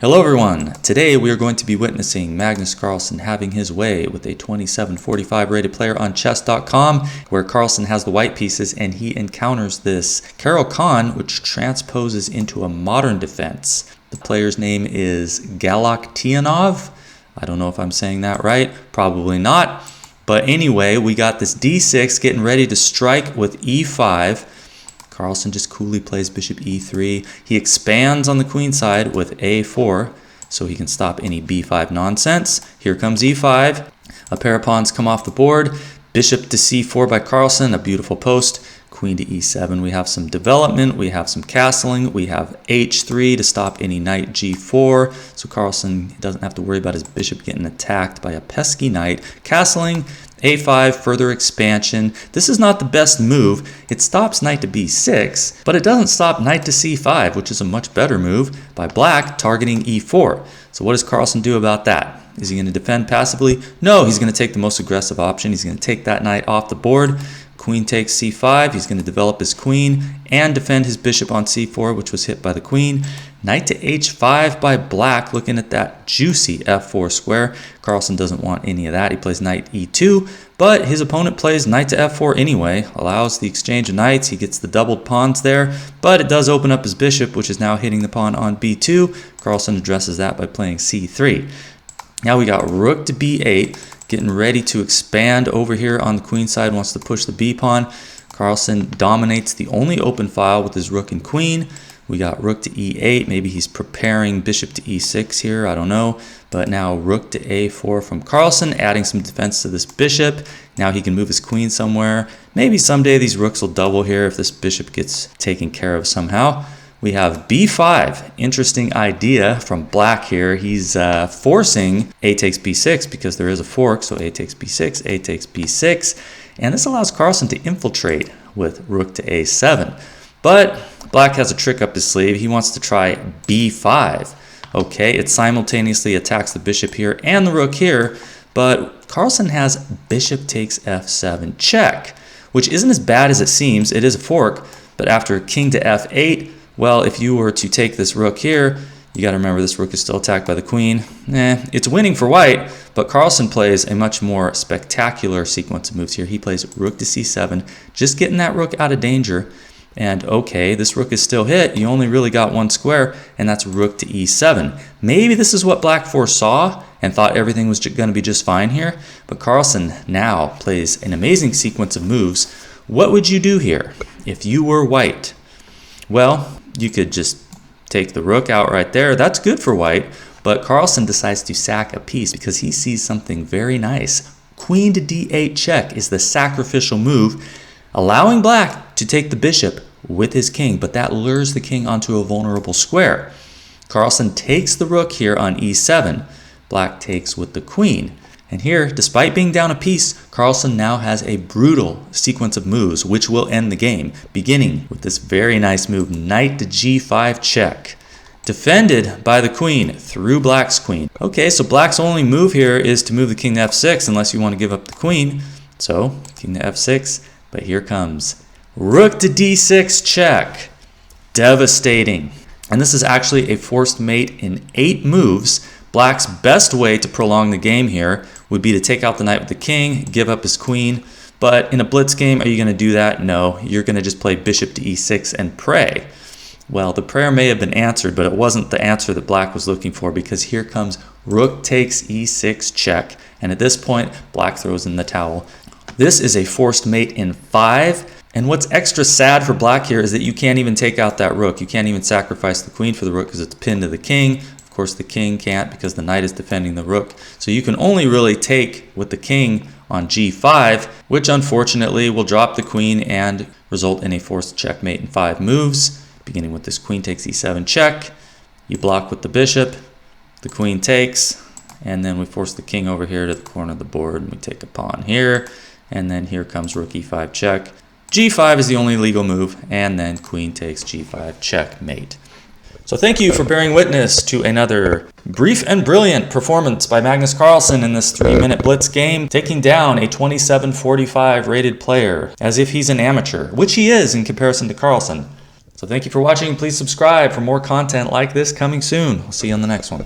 Hello everyone! Today we are going to be witnessing Magnus Carlsen having his way with a 2745 rated player on chess.com, where Carlsen has the white pieces and he encounters this Carol Khan, which transposes into a modern defense. The player's name is Galaktianov. I don't know if I'm saying that right, probably not. But anyway, we got this d6 getting ready to strike with e5. Carlsen just coolly plays bishop e3. He expands on the queen side with a4 so he can stop any b5 nonsense. Here comes e5. A pair of pawns come off the board. Bishop to c4 by Carlsen, a beautiful post. Queen to e7. We have some development. We have some castling. We have h3 to stop any knight g4. So Carlsen doesn't have to worry about his bishop getting attacked by a pesky knight. Castling. a5, further expansion. This is not the best move. It stops knight to b6, but it doesn't stop knight to c5, which is a much better move by black targeting e4. So what does Carlsen do about that? Is he going to defend passively? No, he's going to take the most aggressive option. He's going to take that knight off the board. Queen takes c5. He's going to develop his queen and defend his bishop on c4, which was hit by the queen. Knight to h5 by black, looking at that juicy f4 square. Carlsen doesn't want any of that. He plays knight e2, but his opponent plays knight to f4 anyway, allows the exchange of knights. He gets the doubled pawns there, but it does open up his bishop, which is now hitting the pawn on b2. Carlsen addresses that by playing c3. Now we got rook to b8, getting ready to expand over here on the queen side, wants to push the b pawn. Carlsen dominates the only open file with his rook and queen. We got rook to e8. Maybe he's preparing bishop to e6 here. I don't know. But now rook to a4 from Carlsen, adding some defense to this bishop. Now he can move his queen somewhere. Maybe someday these rooks will double here if this bishop gets taken care of somehow. We have b5. Interesting idea from black here. He's forcing a takes b6 because there is a fork. So a takes b6, a takes b6. And this allows Carlsen to infiltrate with rook to a7. But black has a trick up his sleeve. He wants to try b5. Okay, it simultaneously attacks the bishop here and the rook here, but Carlsen has bishop takes f7 check, which isn't as bad as it seems. It is a fork, but after king to f8, well, if you were to take this rook here, you got to remember this rook is still attacked by the queen. It's winning for white, but Carlsen plays a much more spectacular sequence of moves here. He plays rook to c7, just getting that rook out of danger. And okay, this rook is still hit. You only really got one square, and that's rook to e7. Maybe this is what black foresaw and thought everything was going to be just fine here. But Carlsen now plays an amazing sequence of moves. What would you do here if you were white? Well, you could just take the rook out right there. That's good for white. But Carlsen decides to sack a piece because he sees something very nice. Queen to d8 check is the sacrificial move, allowing black to take the bishop with his king, but that lures the king onto a vulnerable square. Carlsen takes the rook here on e7. Black takes with the queen. And here, despite being down a piece, Carlsen now has a brutal sequence of moves which will end the game, beginning with this very nice move, knight to g5 check. Defended by the queen through black's queen. Okay, so black's only move here is to move the king to f6 unless you want to give up the queen. So, king to f6. But here comes rook to d6 check. Devastating. And this is actually a forced mate in 8 moves. Black's best way to prolong the game here would be to take out the knight with the king, give up his queen. But in a blitz game, are you going to do that? No. You're going to just play bishop to e6 and pray. Well, the prayer may have been answered, but it wasn't the answer that black was looking for, because here comes rook takes e6 check. And at this point, black throws in the towel. This is a forced mate in 5, and what's extra sad for black here is that you can't even take out that rook. You can't even sacrifice the queen for the rook because it's pinned to the king. Of course, the king can't because the knight is defending the rook. So you can only really take with the king on g5, which unfortunately will drop the queen and result in a forced checkmate in 5 moves, beginning with this queen takes e7 check. You block with the bishop, the queen takes, and then we force the king over here to the corner of the board, and we take a pawn here. And then here comes rook e5 check. g5 is the only legal move, and then queen takes g5 checkmate. So thank you for bearing witness to another brief and brilliant performance by Magnus Carlsen in this 3-minute blitz game, taking down a 2745 rated player as if he's an amateur, which he is in comparison to Carlsen. So thank you for watching. Please subscribe for more content like this coming soon. I'll see you on the next one.